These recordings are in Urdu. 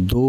2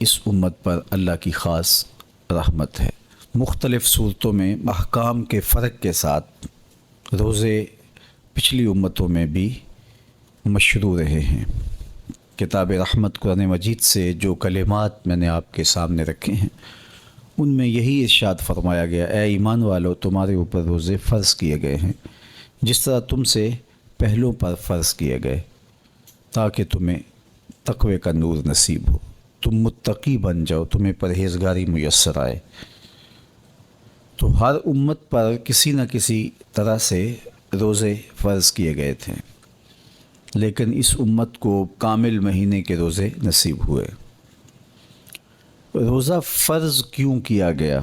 اس امت پر اللہ کی خاص رحمت ہے۔ مختلف صورتوں میں احکام کے فرق کے ساتھ روزے پچھلی امتوں میں بھی مشروع رہے ہیں۔ کتاب رحمت قرآن مجید سے جو کلمات میں نے آپ کے سامنے رکھے ہیں ان میں یہی ارشاد فرمایا گیا، اے ایمان والو تمہارے اوپر روزے فرض کیے گئے ہیں جس طرح تم سے پہلوں پر فرض کیے گئے، تاکہ تمہیں تقوی کا نور نصیب ہو، تم متقی بن جاؤ، تمہیں پرہیزگاری میسر آئے۔ تو ہر امت پر کسی نہ کسی طرح سے روزے فرض کیے گئے تھے، لیکن اس امت کو کامل مہینے کے روزے نصیب ہوئے۔ روزہ فرض کیوں کیا گیا؟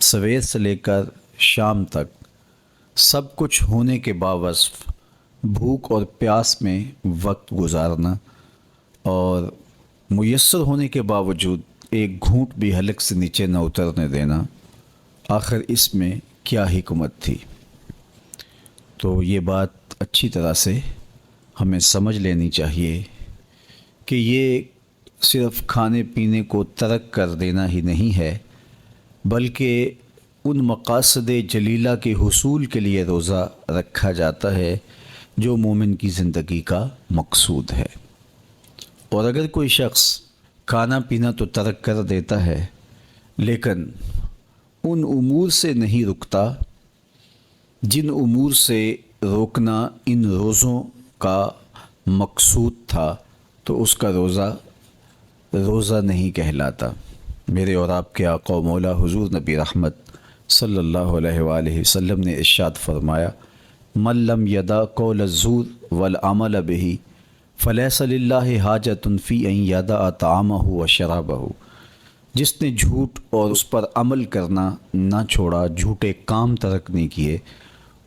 سویر سے لے کر شام تک سب کچھ ہونے کے باوصف بھوک اور پیاس میں وقت گزارنا اور میسر ہونے کے باوجود ایک گھونٹ بھی حلق سے نیچے نہ اترنے دینا، آخر اس میں کیا حکمت تھی؟ تو یہ بات اچھی طرح سے ہمیں سمجھ لینی چاہیے کہ یہ صرف کھانے پینے کو ترک کر دینا ہی نہیں ہے، بلکہ ان مقاصد جلیلہ کے حصول کے لیے روزہ رکھا جاتا ہے جو مومن کی زندگی کا مقصود ہے۔ اور اگر کوئی شخص کھانا پینا تو ترک کر دیتا ہے لیکن ان امور سے نہیں رکتا جن امور سے روکنا ان روزوں کا مقصود تھا، تو اس کا روزہ نہیں کہلاتا۔ میرے اور آپ کے آقا و مولا حضور نبی رحمت صلی اللہ علیہ وآلہ وسلم نے ارشاد فرمایا، من لم یدع قول الزور والعمل به فلیس للہ حاجۃ فی ان یدع طعامہ وشرابہ۔ جس نے جھوٹ اور اس پر عمل کرنا نہ چھوڑا، جھوٹے کام ترک نہیں کیے،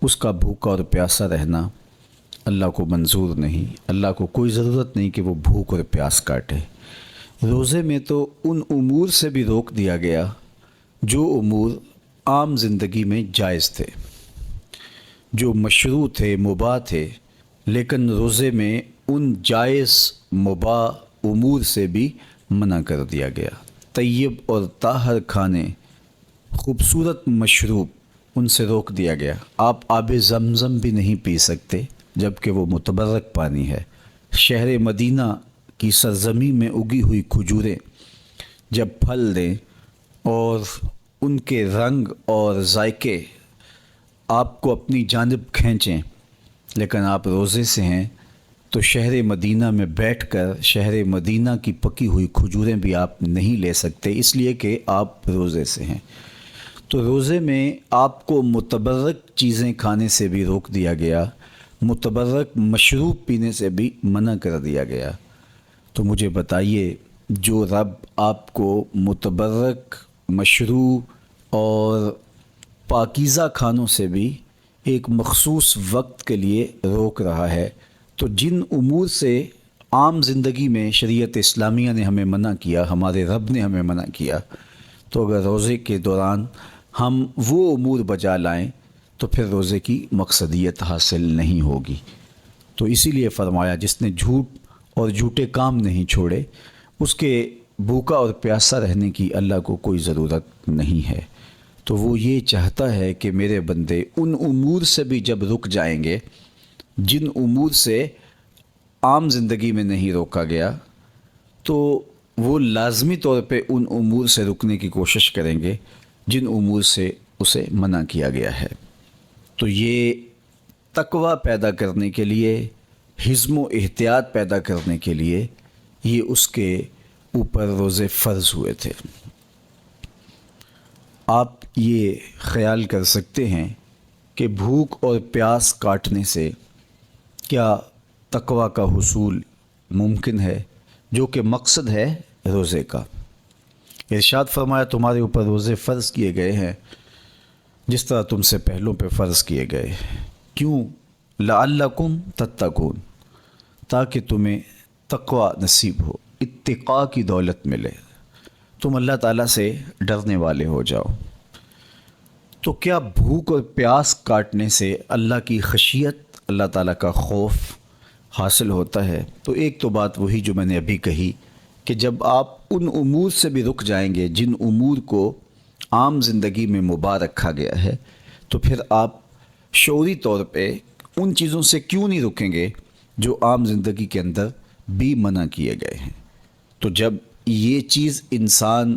اس کا بھوکا اور پیاسا رہنا اللہ کو منظور نہیں۔ اللہ کو کوئی ضرورت نہیں کہ وہ بھوک اور پیاس کاٹے۔ روزے میں تو ان امور سے بھی روک دیا گیا جو امور عام زندگی میں جائز تھے، جو مشروع تھے، مباح تھے، لیکن روزے میں ان جائز مباح امور سے بھی منع کر دیا گیا۔ طیب اور طاہر کھانے، خوبصورت مشروب، ان سے روک دیا گیا۔ آپ آب زمزم بھی نہیں پی سکتے جبکہ وہ متبرک پانی ہے۔ شہر مدینہ کی سرزمین میں اگی ہوئی کھجوریں جب پھل دیں اور ان کے رنگ اور ذائقے آپ کو اپنی جانب کھینچیں، لیکن آپ روزے سے ہیں تو شہر مدینہ میں بیٹھ کر شہر مدینہ کی پکی ہوئی کھجوریں بھی آپ نہیں لے سکتے، اس لیے کہ آپ روزے سے ہیں۔ تو روزے میں آپ کو متبرک چیزیں کھانے سے بھی روک دیا گیا، متبرک مشروب پینے سے بھی منع کر دیا گیا۔ تو مجھے بتائیے، جو رب آپ کو متبرک مشروب اور پاکیزہ کھانوں سے بھی ایک مخصوص وقت کے لیے روک رہا ہے، تو جن امور سے عام زندگی میں شریعت اسلامیہ نے ہمیں منع کیا، ہمارے رب نے ہمیں منع کیا، تو اگر روزے کے دوران ہم وہ امور بجا لائیں تو پھر روزے کی مقصدیت حاصل نہیں ہوگی۔ تو اسی لیے فرمایا، جس نے جھوٹ اور جھوٹے کام نہیں چھوڑے، اس کے بھوکا اور پیاسا رہنے کی اللہ کو کوئی ضرورت نہیں ہے۔ تو وہ یہ چاہتا ہے کہ میرے بندے ان امور سے بھی جب رک جائیں گے جن امور سے عام زندگی میں نہیں روکا گیا، تو وہ لازمی طور پہ ان امور سے رکنے کی کوشش کریں گے جن امور سے اسے منع کیا گیا ہے۔ تو یہ تقوی پیدا کرنے کے لیے، حزم و احتیاط پیدا کرنے کے لیے یہ اس کے اوپر روزے فرض ہوئے تھے۔ آپ یہ خیال کر سکتے ہیں کہ بھوک اور پیاس کاٹنے سے کیا تقوی کا حصول ممکن ہے، جو کہ مقصد ہے روزے کا۔ ارشاد فرمایا، تمہارے اوپر روزے فرض کیے گئے ہیں جس طرح تم سے پہلوں پہ فرض کیے گئے۔ کیوں؟ لعلکم تتقون، تاکہ تمہیں تقوی نصیب ہو، اتقاء کی دولت ملے، تم اللہ تعالیٰ سے ڈرنے والے ہو جاؤ۔ تو کیا بھوک اور پیاس کاٹنے سے اللہ کی خشیت، اللہ تعالیٰ کا خوف حاصل ہوتا ہے؟ تو ایک تو بات وہی جو میں نے ابھی کہی کہ جب آپ ان امور سے بھی رک جائیں گے جن امور کو عام زندگی میں مباح رکھا گیا ہے، تو پھر آپ شعوری طور پہ ان چیزوں سے کیوں نہیں رکیں گے جو عام زندگی کے اندر بھی منع کیے گئے ہیں۔ تو جب یہ چیز انسان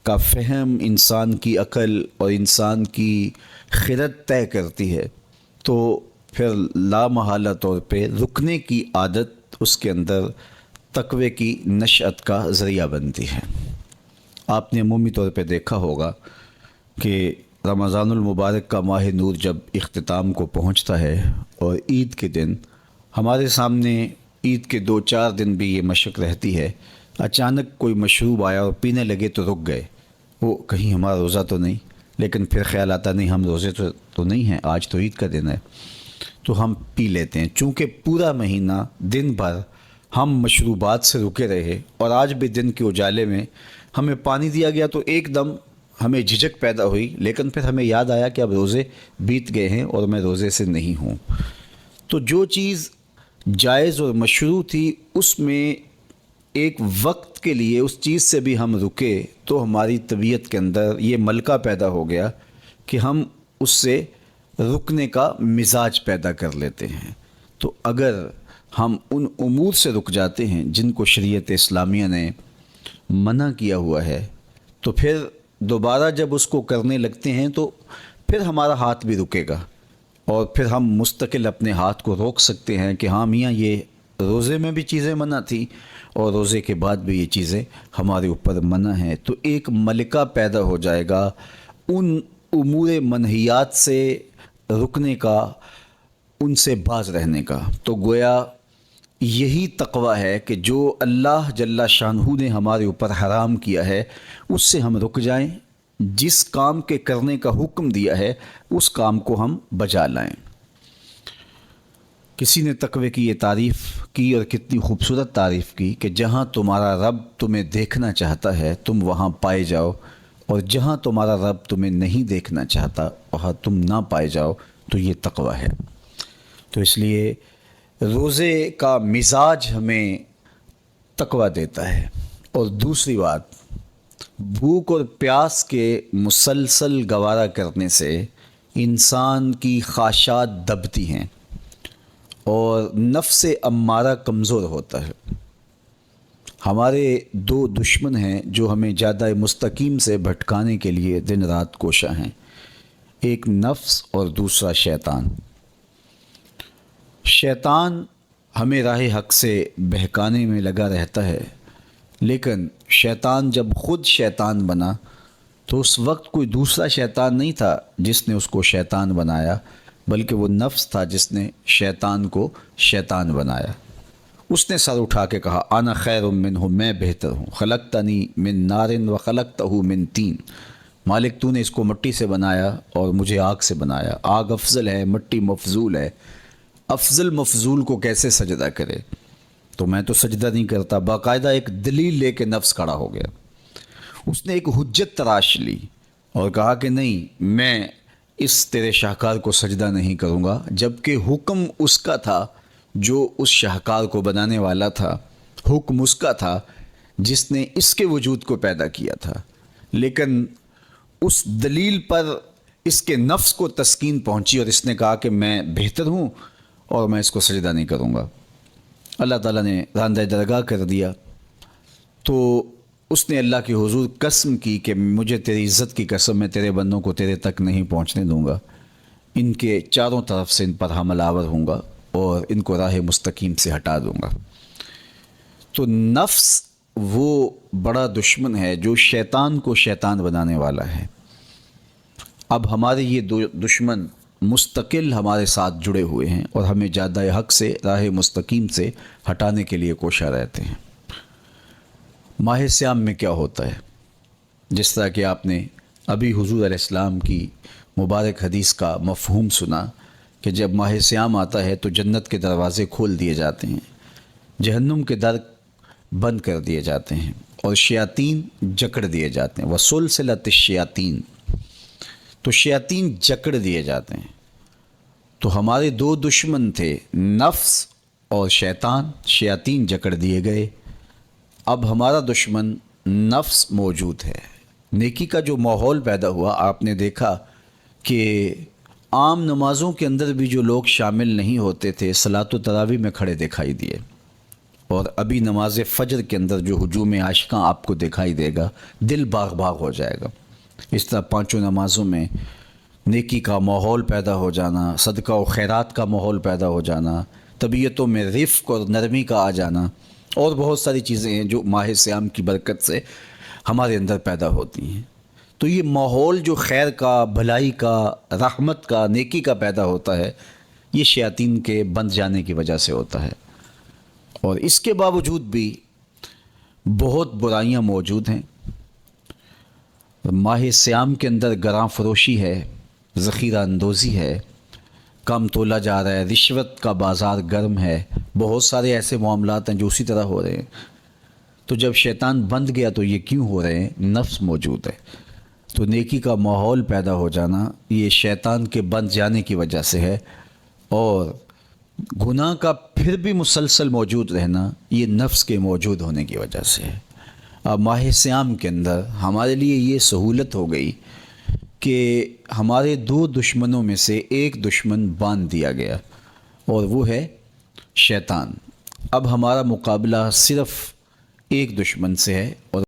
کا فہم، انسان کی عقل اور انسان کی خرد طے کرتی ہے، تو پھر لامحالہ طور پہ رکنے کی عادت اس کے اندر تقوی کی نشأت کا ذریعہ بنتی ہے۔ آپ نے عمومی طور پہ دیکھا ہوگا کہ رمضان المبارک کا ماہ نور جب اختتام کو پہنچتا ہے اور عید کے دن ہمارے سامنے عید کے 2-4 دن بھی یہ مشق رہتی ہے، اچانک کوئی مشروب آیا اور پینے لگے تو رک گئے، وہ کہیں ہمارا روزہ تو نہیں، لیکن پھر خیال آتا نہیں ہم روزے تو نہیں ہیں، آج تو عید کا دن ہے، تو ہم پی لیتے ہیں۔ چونکہ پورا مہینہ دن بھر ہم مشروبات سے رکے رہے اور آج بھی دن کے اجالے میں ہمیں پانی دیا گیا تو ایک دم ہمیں جھجک پیدا ہوئی، لیکن پھر ہمیں یاد آیا کہ اب روزے بیت گئے ہیں اور میں روزے سے نہیں ہوں۔ تو جو چیز جائز اور مشروع تھی اس میں ایک وقت کے لیے اس چیز سے بھی ہم رکے تو ہماری طبیعت کے اندر یہ ملکہ پیدا ہو گیا کہ ہم اس سے رکنے کا مزاج پیدا کر لیتے ہیں۔ تو اگر ہم ان امور سے رک جاتے ہیں جن کو شریعت اسلامیہ نے منع کیا ہوا ہے، تو پھر دوبارہ جب اس کو کرنے لگتے ہیں تو پھر ہمارا ہاتھ بھی رکے گا، اور پھر ہم مستقل اپنے ہاتھ کو روک سکتے ہیں کہ ہاں میاں یہ روزے میں بھی چیزیں منع تھیں اور روزے کے بعد بھی یہ چیزیں ہمارے اوپر منع ہیں۔ تو ایک ملکہ پیدا ہو جائے گا ان امور منہیات سے رکنے کا، ان سے باز رہنے کا۔ تو گویا یہی تقوی ہے کہ جو اللہ جل شانہ نے ہمارے اوپر حرام کیا ہے اس سے ہم رک جائیں، جس کام کے کرنے کا حکم دیا ہے اس کام کو ہم بجا لائیں۔ کسی نے تقوی کی یہ تعریف کی اور کتنی خوبصورت تعریف کی کہ جہاں تمہارا رب تمہیں دیکھنا چاہتا ہے تم وہاں پائے جاؤ، اور جہاں تمہارا رب تمہیں نہیں دیکھنا چاہتا وہاں تم نہ پائے جاؤ، تو یہ تقوی ہے۔ تو اس لیے روزے کا مزاج ہمیں تقوی دیتا ہے۔ اور دوسری بات، بھوک اور پیاس کے مسلسل گوارا کرنے سے انسان کی خواہشات دبتی ہیں اور نفس امارہ کمزور ہوتا ہے۔ ہمارے 2 دشمن ہیں جو ہمیں جادہ مستقیم سے بھٹکانے کے لیے دن رات کوشاں ہیں، ایک نفس اور دوسرا شیطان۔ شیطان ہمیں راہ حق سے بہکانے میں لگا رہتا ہے، لیکن شیطان جب خود شیطان بنا تو اس وقت کوئی دوسرا شیطان نہیں تھا جس نے اس کو شیطان بنایا، بلکہ وہ نفس تھا جس نے شیطان کو شیطان بنایا۔ اس نے سر اٹھا کے کہا انا خیر منہ، میں بہتر ہوں، خلقتنی من نار و خلقتہ من طین، مالک تو نے اس کو مٹی سے بنایا اور مجھے آگ سے بنایا، آگ افضل ہے، مٹی مفضول ہے، افضل مفضول کو کیسے سجدہ کرے؟ تو میں تو سجدہ نہیں کرتا۔ باقاعدہ ایک دلیل لے کے نفس کھڑا ہو گیا، اس نے ایک حجت تراش لی اور کہا کہ نہیں، میں اس تیرے شاہکار کو سجدہ نہیں کروں گا، جبکہ حکم اس کا تھا جو اس شاہکار کو بنانے والا تھا، حکم اس کا تھا جس نے اس کے وجود کو پیدا کیا تھا، لیکن اس دلیل پر اس کے نفس کو تسکین پہنچی اور اس نے کہا کہ میں بہتر ہوں اور میں اس کو سجدہ نہیں کروں گا۔ اللہ تعالیٰ نے راندہ درگاہ کر دیا، تو اس نے اللہ کے حضور قسم کی کہ مجھے تیری عزت کی قسم، میں تیرے بندوں کو تیرے تک نہیں پہنچنے دوں گا، ان کے چاروں طرف سے ان پر حملہ آور ہوں گا اور ان کو راہ مستقیم سے ہٹا دوں گا۔ تو نفس وہ بڑا دشمن ہے جو شیطان کو شیطان بنانے والا ہے۔ اب ہمارے یہ دشمن مستقل ہمارے ساتھ جڑے ہوئے ہیں اور ہمیں جادہ حق سے، راہ مستقیم سے ہٹانے کے لیے کوشاں رہتے ہیں۔ ماہ صیام میں کیا ہوتا ہے؟ جس طرح کہ آپ نے ابھی حضور علیہ السلام کی مبارک حدیث کا مفہوم سنا کہ جب ماہ صیام آتا ہے تو جنت کے دروازے کھول دیے جاتے ہیں، جہنم کے در بند کر دیے جاتے ہیں اور شیاطین جکڑ دیے جاتے ہیں، وسلسلۃ الشیاطین، تو شیاطین جکڑ دیے جاتے ہیں۔ تو ہمارے 2 دشمن تھے، نفس اور شیطان، شیاطین جکڑ دیے گئے، اب ہمارا دشمن نفس موجود ہے۔ نیکی کا جو ماحول پیدا ہوا، آپ نے دیکھا کہ عام نمازوں کے اندر بھی جو لوگ شامل نہیں ہوتے تھے صلاۃ و تراویح میں کھڑے دکھائی دیے، اور ابھی نماز فجر کے اندر جو ہجوم عاشقاں آپ کو دکھائی دے گا، دل باغ باغ ہو جائے گا۔ اس طرح پانچوں نمازوں میں نیکی کا ماحول پیدا ہو جانا، صدقہ و خیرات کا ماحول پیدا ہو جانا، طبیعتوں میں رفق اور نرمی کا آ جانا، اور بہت ساری چیزیں ہیں جو ماہ صیام کی برکت سے ہمارے اندر پیدا ہوتی ہیں۔ تو یہ ماحول جو خیر کا، بھلائی کا، رحمت کا، نیکی کا پیدا ہوتا ہے، یہ شیاطین کے بند جانے کی وجہ سے ہوتا ہے۔ اور اس کے باوجود بھی بہت برائیاں موجود ہیں۔ ماہ صیام کے اندر گراں فروشی ہے، ذخیرہ اندوزی ہے، کم تولا جا رہا ہے، رشوت کا بازار گرم ہے، بہت سارے ایسے معاملات ہیں جو اسی طرح ہو رہے ہیں۔ تو جب شیطان بند گیا تو یہ کیوں ہو رہے ہیں؟ نفس موجود ہے۔ تو نیکی کا ماحول پیدا ہو جانا یہ شیطان کے بند جانے کی وجہ سے ہے، اور گناہ کا پھر بھی مسلسل موجود رہنا یہ نفس کے موجود ہونے کی وجہ سے ہے۔ اب ماہ صیام کے اندر ہمارے لیے یہ سہولت ہو گئی کہ ہمارے دو دشمنوں میں سے ایک دشمن باندھ دیا گیا، اور وہ ہے شیطان۔ اب ہمارا مقابلہ صرف ایک دشمن سے ہے، اور